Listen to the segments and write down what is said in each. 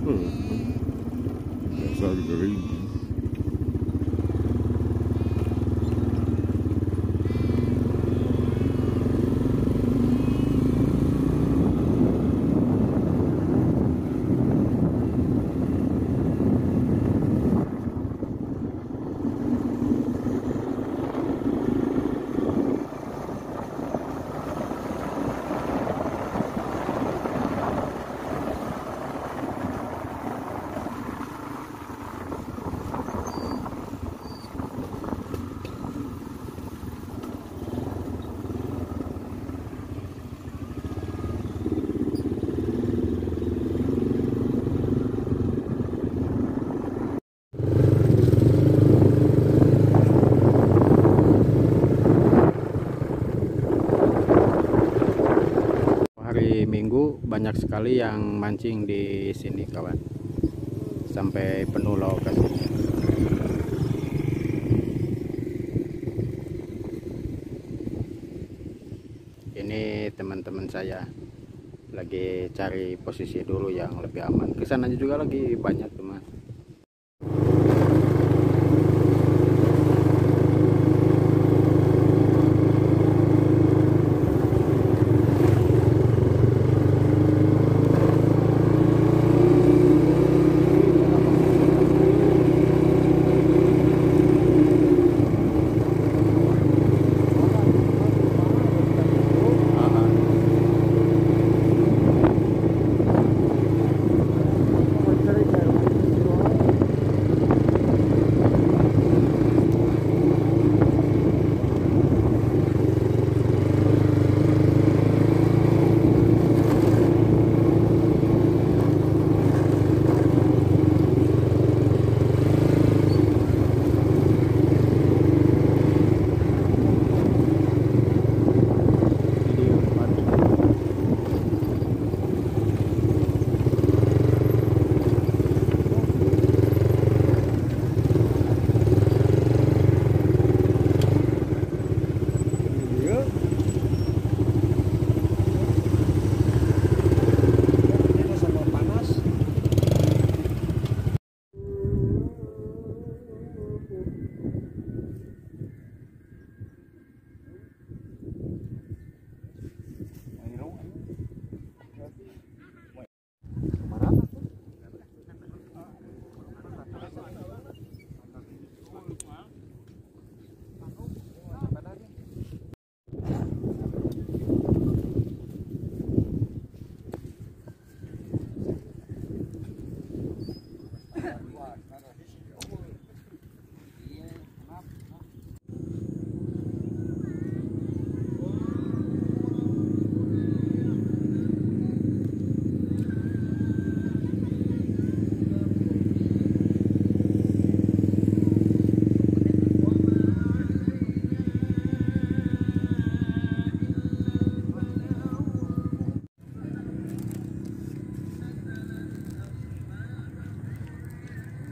Dasar gering. Hari Minggu banyak sekali yang mancing di sini kawan, sampai penuh lokasinya. Ini teman-teman saya lagi cari posisi dulu yang lebih aman. Kesananya juga lagi banyak teman.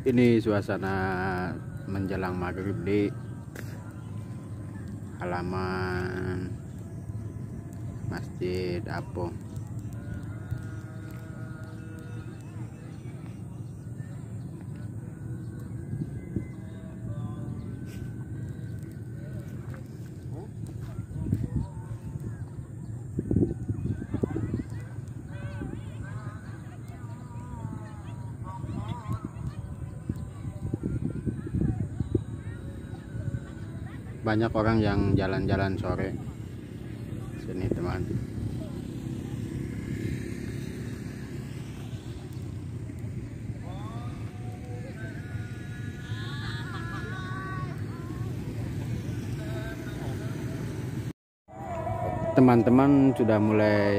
Ini suasana menjelang maghrib di halaman Masjid Apung. Banyak orang yang jalan-jalan sore sini teman. Teman-teman sudah mulai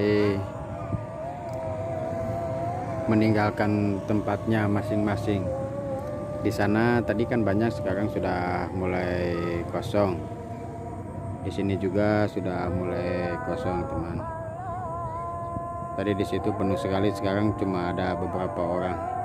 meninggalkan tempatnya masing-masing. Di sana tadi kan banyak, sekarang sudah mulai kosong. Di sini juga sudah mulai kosong teman. Tadi di situ penuh sekali, sekarang cuma ada beberapa orang.